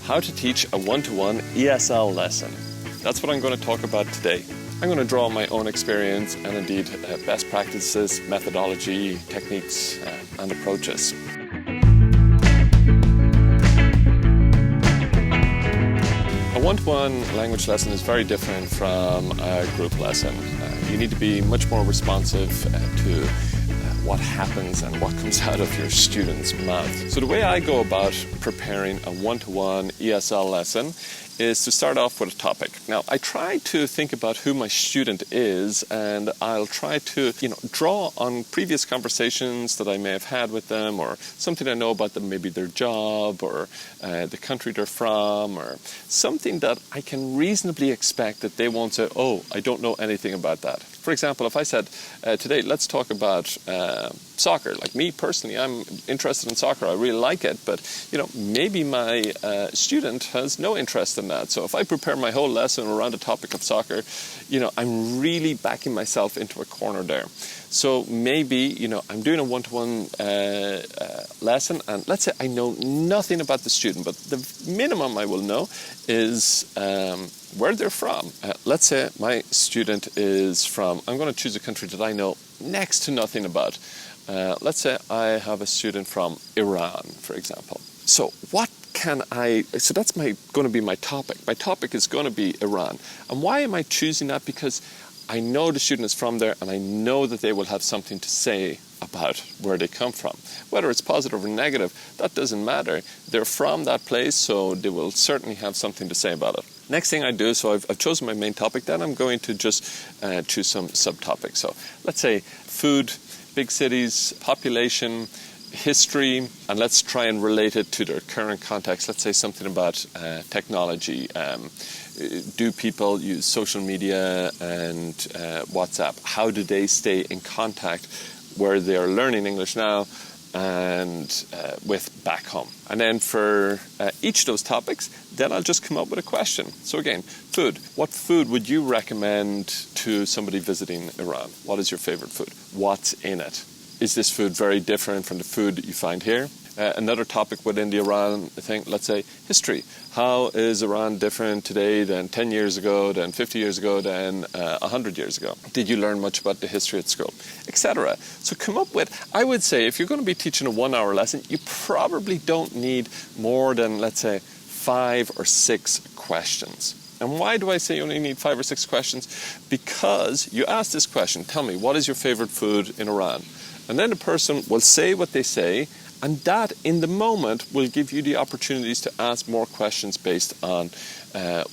how to teach a one-to-one ESL lesson. That's what I'm going to talk about today. I'm going to draw on my own experience and indeed best practices, methodology, techniques and approaches. A one-to-one language lesson is very different from a group lesson. You need to be much more responsive to what happens and what comes out of your student's mouth. So the way I go about preparing a one-to-one ESL lesson is to start off with a topic. Now, I try to think about who my student is, and I'll try to, draw on previous conversations that I may have had with them, or something I know about them, maybe their job, or the country they're from, or something that I can reasonably expect that they won't say, oh, I don't know anything about that. For example, if I said, today, let's talk about soccer. Like me personally, I'm interested in soccer. I really like it, but maybe my student has no interest in that. So if I prepare my whole lesson around the topic of soccer, I'm really backing myself into a corner there. So maybe, I'm doing a one-to-one lesson, and let's say I know nothing about the student, but the minimum I will know is where they're from. Let's say my student is from, I'm going to choose a country that I know next to nothing about. Let's say I have a student from Iran, for example. So so that's going to be my topic. My topic is going to be Iran. And why am I choosing that? Because I know the student is from there, and I know that they will have something to say about where they come from. Whether it's positive or negative, that doesn't matter. They're from that place, so they will certainly have something to say about it. Next thing I do, so I've chosen my main topic, then I'm going to just choose some subtopics. So let's say food, big cities, population, history, and let's try and relate it to their current context. Let's say something about technology. Do people use social media and WhatsApp? How do they stay in contact where they are learning English now and with back home? And then for each of those topics, then I'll just come up with a question. So again, food. What food would you recommend to somebody visiting Iran? What is your favorite food? What's in it? Is this food very different from the food that you find here? Another topic within the Iran thing, let's say history. How is Iran different today than 10 years ago, than 50 years ago, than 100 years ago? Did you learn much about the history at school? Etc. So come up with, I would say, if you're going to be teaching a 1-hour lesson, you probably don't need more than, let's say, 5 or 6 questions. And why do I say you only need 5 or 6 questions? Because you ask this question, tell me, what is your favorite food in Iran? And then the person will say what they say, and that in the moment will give you the opportunities to ask more questions based on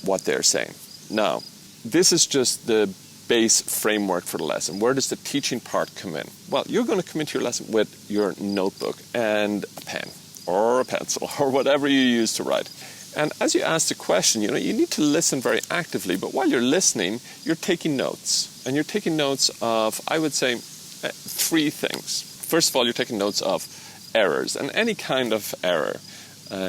what they're saying. Now, this is just the base framework for the lesson. Where does the teaching part come in? Well, you're going to come into your lesson with your notebook and a pen or a pencil or whatever you use to write. And as you ask the question, you need to listen very actively, but while you're listening, you're taking notes. And you're taking notes of, I would say, 3 things. First of all, you're taking notes of errors, and any kind of error.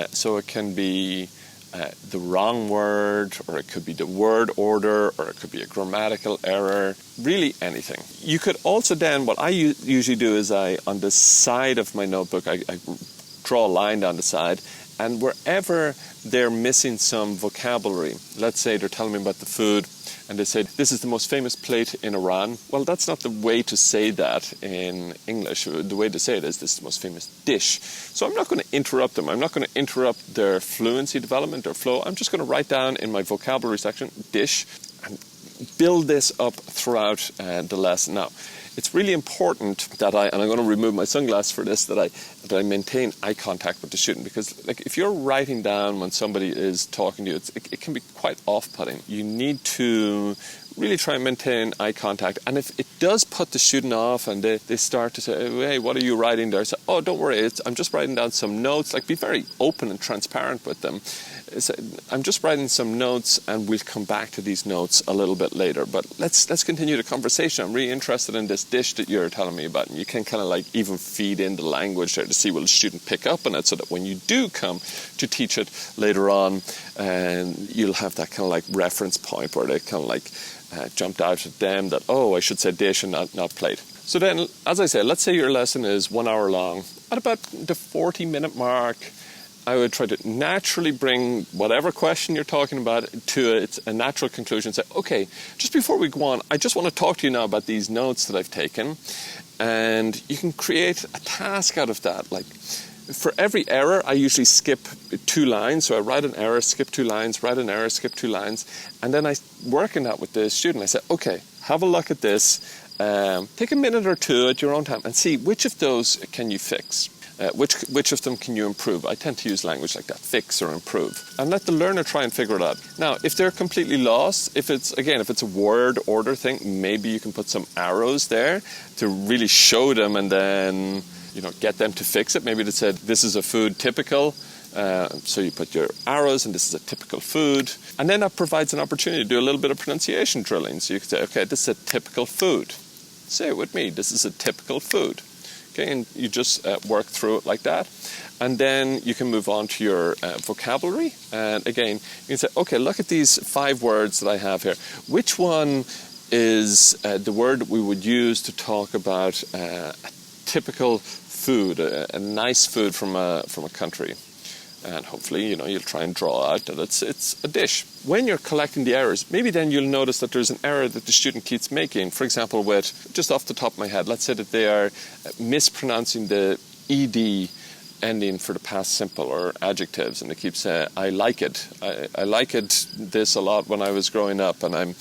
So it can be the wrong word, or it could be the word order, or it could be a grammatical error, really anything. You could also then, what I usually do is on the side of my notebook, I draw a line down the side, and wherever they're missing some vocabulary, let's say they're telling me about the food, and they say, this is the most famous plate in Iran. Well, that's not the way to say that in English. The way to say it is, this is the most famous dish. So I'm not going to interrupt them. I'm not going to interrupt their fluency development or flow. I'm just going to write down in my vocabulary section, dish, and build this up throughout the lesson. Now, it's really important that and I'm going to remove my sunglasses for this, that I maintain eye contact with the student, because if you're writing down when somebody is talking to you, it can be quite off-putting. You need to really try and maintain eye contact. And if it does put the student off and they start to say, hey, what are you writing there? Say, oh, don't worry, I'm just writing down some notes. Be very open and transparent with them. I'm just writing some notes, and we'll come back to these notes a little bit later. But let's continue the conversation. I'm really interested in this dish that you're telling me about. And you can kind of even feed in the language there to see will the student pick up on it, so that when you do come to teach it later on, and you'll have that kind of reference point where they kind of jumped out at them that, oh, I should say dish and not plate. So then, as I say, let's say your lesson is 1 hour long. At about the 40-minute mark, I would try to naturally bring whatever question you're talking about to a natural conclusion. Say, okay, just before we go on, I just want to talk to you now about these notes that I've taken. And you can create a task out of that. Like, for every error, I usually skip 2 lines. So I write an error, skip 2 lines, write an error, skip 2 lines. And then I work on that with the student. I say, okay, have a look at this. Take a minute or 2 at your own time and see which of those can you fix. Which of them can you improve? I tend to use language like that, fix or improve. And let the learner try and figure it out. Now, if they're completely lost, if it's a word order thing, maybe you can put some arrows there to really show them and then, get them to fix it. Maybe they said, this is a food typical. So you put your arrows and this is a typical food. And then that provides an opportunity to do a little bit of pronunciation drilling. So you could say, okay, this is a typical food. Say it with me, this is a typical food. Okay, and you just work through it like that. And then you can move on to your vocabulary. And again, you can say, okay, look at these 5 words that I have here. Which one is the word we would use to talk about a typical food, a nice food from a country? And hopefully, you'll try and draw out that it's a dish. When you're collecting the errors, maybe then you'll notice that there's an error that the student keeps making. For example, just off the top of my head, let's say that they are mispronouncing the ed ending for the past simple or adjectives, and they keep saying, I like it. I like it this a lot when I was growing up, and I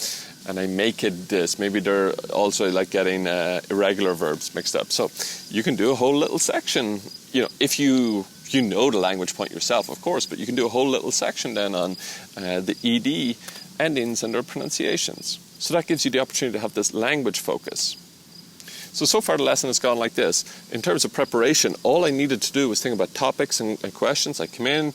make it this. Maybe they're also like getting irregular verbs mixed up. So you can do a whole little section, if you know the language point yourself, of course, but you can do a whole little section then on the ed endings and their pronunciations. So that gives you the opportunity to have this language focus. So far the lesson has gone like this. In terms of preparation, all I needed to do was think about topics and questions. I come in,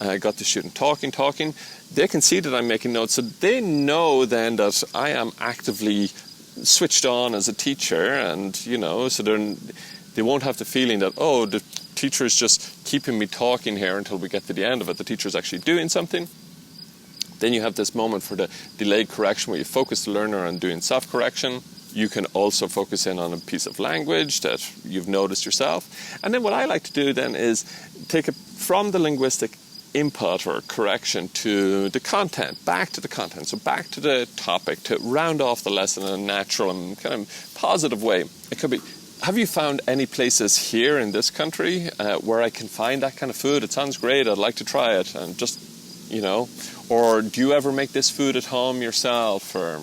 I got the student talking. They can see that I'm making notes, so they know then that I am actively switched on as a teacher, and, so they won't have the feeling that, oh, the teacher is just keeping me talking here until we get to the end of it. The teacher is actually doing something. Then you have this moment for the delayed correction where you focus the learner on doing self-correction. You can also focus in on a piece of language that you've noticed yourself. And then what I like to do then is take it from the linguistic input or correction to the content, back to the content, so back to the topic, to round off the lesson in a natural and kind of positive way. It could be, have you found any places here in this country where I can find that kind of food? It sounds great, I'd like to try it. And just, or do you ever make this food at home yourself? Or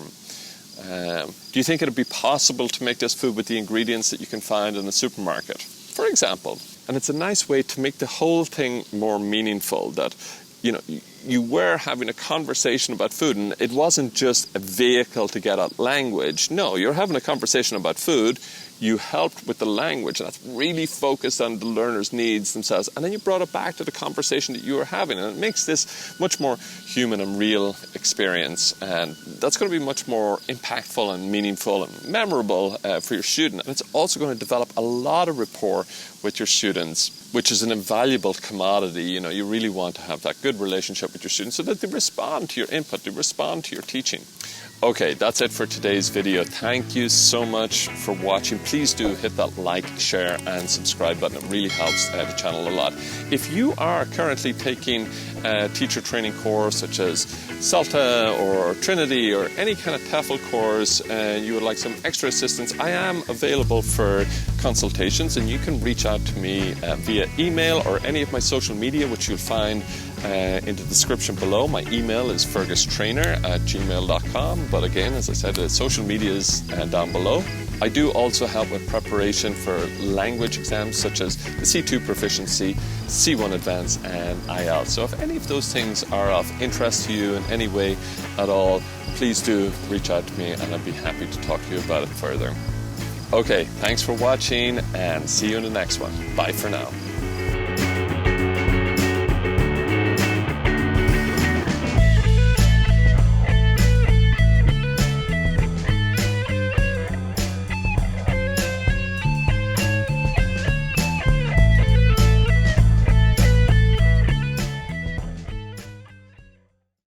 do you think it would be possible to make this food with the ingredients that you can find in the supermarket, for example? And it's a nice way to make the whole thing more meaningful, that you were having a conversation about food, and it wasn't just a vehicle to get at language. No, you're having a conversation about food. You helped with the language, and that's really focused on the learner's needs themselves. And then you brought it back to the conversation that you were having, and it makes this much more human and real experience. And that's going to be much more impactful and meaningful and memorable for your student. And it's also going to develop a lot of rapport with your students, which is an invaluable commodity. You really want to have that good relationship with your students so that they respond to your input, they respond to your teaching. Okay, that's it for today's video. Thank you so much for watching. Please do hit that like, share and subscribe button. It really helps the channel a lot. If you are currently taking a teacher training course such as CELTA or Trinity or any kind of TEFL course and you would like some extra assistance, I am available for consultations, and you can reach out to me via email or any of my social media, which you'll find in the description below. My email is fergustrainer@gmail.com, but again, as I said, the social media is down below. I do also help with preparation for language exams such as the C2 Proficiency, C1 Advanced and IELTS. So if any of those things are of interest to you in any way at all, please do reach out to me and I'd be happy to talk to you about it further. Okay, thanks for watching and see you in the next one. Bye for now.